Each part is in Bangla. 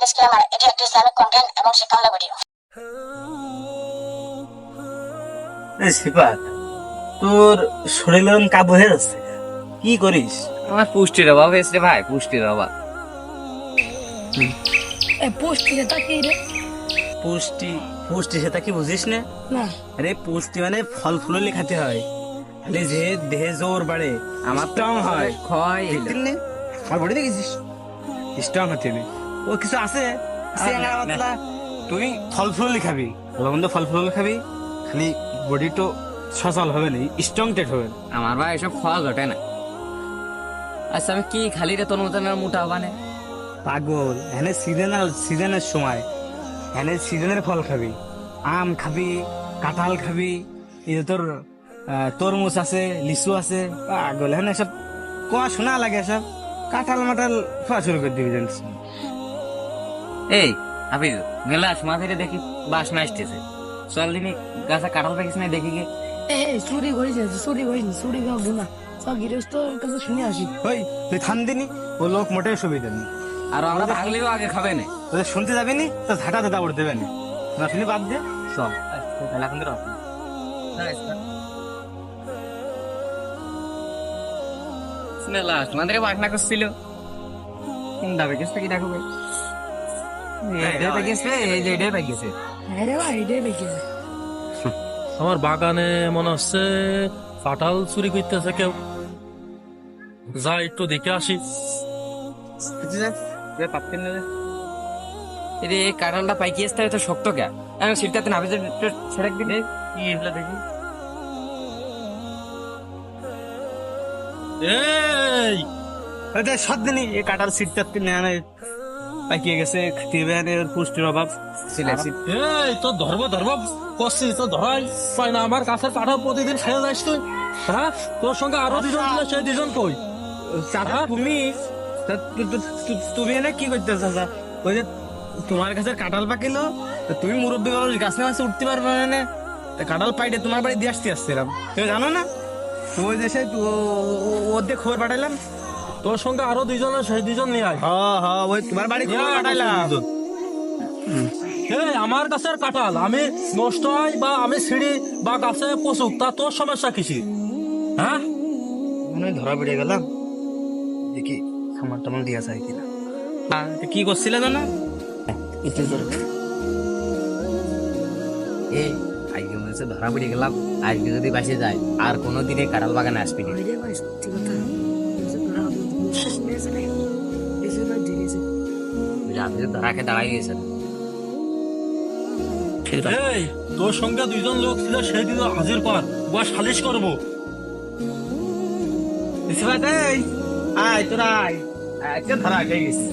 ডিসক্লেমার, এটি একটি ইসলামিক কন্টেন্ট এবং শিক্ষামূলক ভিডিও। সিফাত, তোর শরীর কাবু হয়ে যাচ্ছে, কি করিস? আমার পুষ্টির অভাব হয়েছে ভাই, পুষ্টির অভাব। পুষ্টিতে তাকিয়ে রে পুষ্টি পুষ্টি সেটা কি বুঝিস না? না আরে পুষ্টি মানে ফল ফুললি খেতে হয়, তাহলে যে দেহে জোর বাড়ে, আমার স্ট্রং হয়। ক্ষয় দেখছিস নে? আমার বডি দেখেছিস স্ট্রং হতে হবে। ও কিছু আছে চেঙ্গা পাতলা, তুই ফল ফুললি খাবি, ভালো মন্দ ফল ফুল খাবি, খালি বডি তো সচল হবে না, স্ট্রং টেট হবে। আমার ভাই এসব খাওয়া ঘটে না। আচ্ছা আমি কি খালি রে তোর মতন মোটা হবানে? পাগল, এখানে সিজনের সময়, এখানে সিজনের ফল খাবি, আম খাবি, কাঁঠাল খাবি, এই যে তোর তরমুজ আছে, লিচু আছে। পাগল, এখানে সব কোয়া শোনা লাগে, সব কাঁঠাল মাঠাল খাওয়া শুরু করে দিবি জানিস। এই হাফিজ, মেলা সময় ধরে দেখি বাসনা আসতেছে, চল দিনই গাছে কাঁঠাল পাকিস না দেখি গে। চুরি করেছে, চুরি করিস চুরি খাবো না, সব গৃহস্থর কাছে শুনে আসি। ওই তুই থাম দিনি, ও লোক মোটেই সুবিধা নেই। আর আমরা ভাগলেও আগে খাবে না। তোদের শুনতে যাবি নি তো ঝাঁটা দাদা উঠে দেবে না, না শুনি বাদ দে সব। তাহলে এখন ধর মেলা সময় ধরে বাসনা করছিল, কোনটা পেকেছে কি দেখো ভাই? এইটাই পেকেছে, এই যে এইটাই পেকেছে। হ্যাঁ রে ভাই, এটাই দেখেছে। আমার বাগানে মনে হচ্ছে কাঁঠাল চুরি করতেছে কেউ, যা একটু দেখে আসি। এই কাঁঠালটা পাইকি আসতে তো শক্ত কে? আমি সিটটাতে না ভেজে ছেড়ে দিন। কি এগুলো দেখি? এই সব দিনই এই কাটার সিটটা নেয় পাকিয়ে গেছে, খেতে হবে, ওর পুষ্টির অভাব। এই তোর ধর্ম করছিস, তো ধরাই পাই না। আমার কাছের কাঁঠাল প্রতিদিন খেয়ে যাস তুই, হ্যাঁ? তোর সঙ্গে আরো দুজন ছিল, সেই দুজন কই? চাচা তুমি তুমি এনে কি করতেছ চাচা? ওই যে তোমার কাছে কাঁঠাল পাকিলো, তো তুমি মুরব্বী মানুষ, গাছে মাছে উঠতে পারবে না, তা কাঁঠাল পাইটে তোমার বাড়ি দিয়ে আসছিলাম, তুমি জানো না? ওই দেশে ওদের খবর পাঠাইলাম। তোর সঙ্গে আরো দুজন, সেই দুজন নিয়ে আয়। ওই তোমার বাড়ি খবর পাঠাইলাম। এই আমার গাছের কাঁঠাল আমি নষ্ট হয় বা আমি ছিঁড়ি বা গাছে পচুক, তা তোর সমস্যা কিসি? হ্যাঁ, মনে ধরা পড়ে গেলাম, দেখি খামার টামার দিয়া যায় কিনা। কি করছিল না? এই আজকে মনে হচ্ছে ধরা পড়ে গেলাম। আজকে যদি বাসে যায় আর কোনোদিন এই কাঁঠাল বাগানে আসবি না। রে ভাই, সত্যি কথা। শুনেছে রে, এই জন্য ধরেছে। আপনি তো ধরা খেয়ে দাঁড়াই গেছেন। এই তোর সঙ্গে দুইজন লোক ছিল, সেই দুজন হাজির কর, বা সালিশ করবো। আয় তোরা আয়, আজকে ধরা খেয়ে গেছি।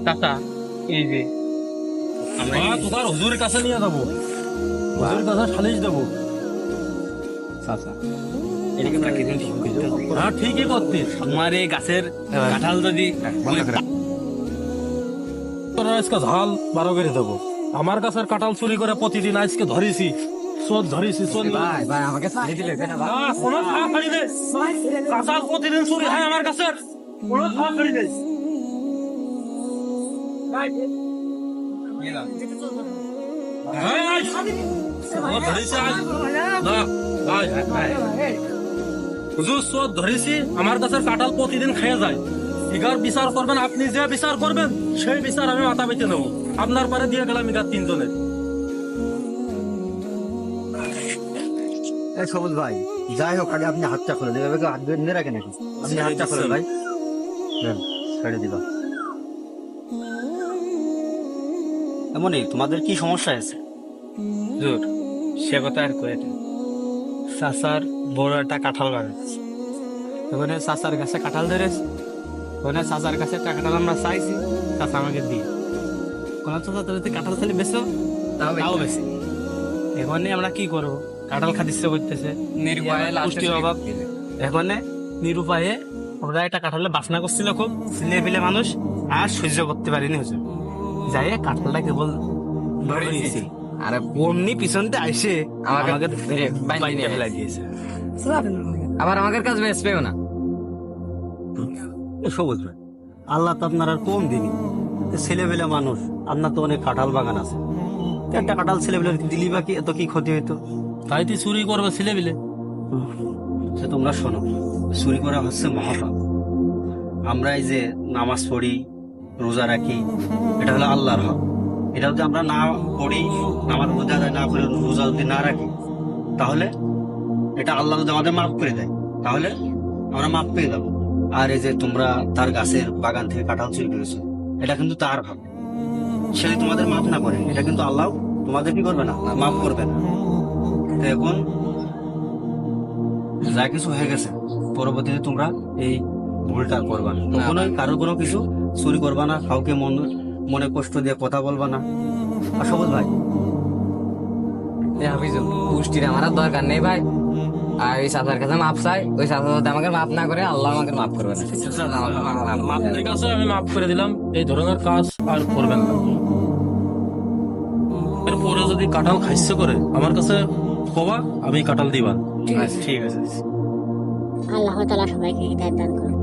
চাচা এই যে তোর হুজুরের কাছে নিয়ে যাবো, হুজুরের কাছে সালিশ দেবো। চাচা এটা কি প্রাকৃতিক ঠিক বুঝছো? হ্যাঁ ঠিকই করতিস। আমার এই গাছের কাঁঠাল যদি তোরা আজকে ঝাল 12 করে দেবো। আমার গাছের কাঁঠাল চুরি করে প্রতিদিন আজকে ধরেছি, চোর ধরেছি, চোর। ভাই ভাই আমাকে ছাড়ি দিলে কেন ভাই? কোনো থাকা ফাড়ি দে, কাঁঠাল প্রতিদিন চুরি হয় আমার গাছের, কোনো থাকা ফাড়ি দে। এই, আয়। ও ধরেছে, আয়। না, আয়, আয়। হুজুর চোর ধরেছি, আমার গাছের কাঁঠাল প্রতিদিন খেয়ে যায়। ইগার বিচার করবেন, আপনি যে বিচার করবেন সেই বিচার আমি মাথা পেতে নেবো। আপনার পরে দিয়ে গেলাম ইগার 3 জনের। সবুজ ভাই, যাই হোক আগে আপনি হাতটা খুলে দেবেন, হাত বেঁধে রাখেন নাকি? আপনি হাতটা খুলেন ভাই, দেন, ছেড়ে দিল। এমনই তোমাদের কি সমস্যা আছে? জোর সে কথা আর কয়ে না। চাচার বড় একটা কাঁঠাল বাগাইছে, ওখানে চাচার কাছে কাঁঠাল ধরেছে, ওখানে চাচার কাছে একটা কাঁঠাল আমরা চাইছি, চাচা আমাকে দিয়ে কোনো চাচা তো যদি কাঁঠাল খালি বেছো তাও বেশি। এখানে আমরা কি করবো? কাঁঠাল খাতে ইচ্ছে করতেছে, নির্ভয়ে পুষ্টির অভাব। এখানে নিরুপায়ে আমরা একটা কাঁঠালের বাসনা করছিল খুব, ছেলে পেলে মানুষ আর সহ্য করতে পারিনি হচ্ছে, যাই কাঁঠালটা কেবল ধরে দিয়েছি, আরে অমনি পিছনতে আইসে আমাকে বাইরে বাইরে ফেলাই দিয়েছে। শোনাবেন না আমাকে। আবার আমাদের কাছে বেসবেও না। সবুজ ভাই, আল্লাহ তো আপনার আর কম দিনই, ছেলেবেলে মানুষ, আপনার তো অনেক কাঁঠাল বাগান আছে, তো একটা কাঁঠাল ছেলেবেলে দিলি বা কি এত কি ক্ষতি হইতো? তাই তুই চুরি করবে ছেলে বিলে? সে তোমরা শোনো, চুরি করা হচ্ছে মহাপাপ। আমরা এই যে নামাজ পড়ি, রোজা রাখি, এটা হলো আল্লাহর হক। এটা যদি আমরা না পড়ি, নামাজ রোজা আদায় না করে, রোজা যদি না রাখি, তাহলে এটা আল্লাহ যদি আমাদের মাফ করে দেয়, তাহলে আমরা মাফ পেয়ে যাবো। আর এই যে তোমরা তার গাছের বাগান থেকে কাঁঠাল চুরি করেছো, এটা কিন্তু তার হক। সে যদি তোমাদের মাফ না করে, এটা কিন্তু আল্লাহ তোমাদের কি করবে না, মাফ করবে না। তো এখন যা কিছু হয়ে গেছে, পরবর্তীতে তোমরা এই ভুলটা করবা না। কখনোই কারো কোনো কিছু চুরি করবা না, কাউকে মনে কষ্ট দিয়ে কথা বলবা না। আর সবুজ ভাই, এ হাফিজুল, পুষ্টির আমার আর দরকার নেই ভাই। আর ওই চাচার কাছে মাপ চাই, ওই চাচা যদি আমাকে মাপ না করে, আল্লাহ আমাকে মাফ করবে না। ঠিক আছে, আমি মাফ করে দিলাম, এই ধরনের কাজ আর করবেন না। এরপরে যদি কাঁঠাল খাইছে করে আমার কাছে কবা, আমি কাঁঠাল দিবা। ঠিক আছে। আল্লাহ তাআলা সবাইকে হিদায়াত দান করুন।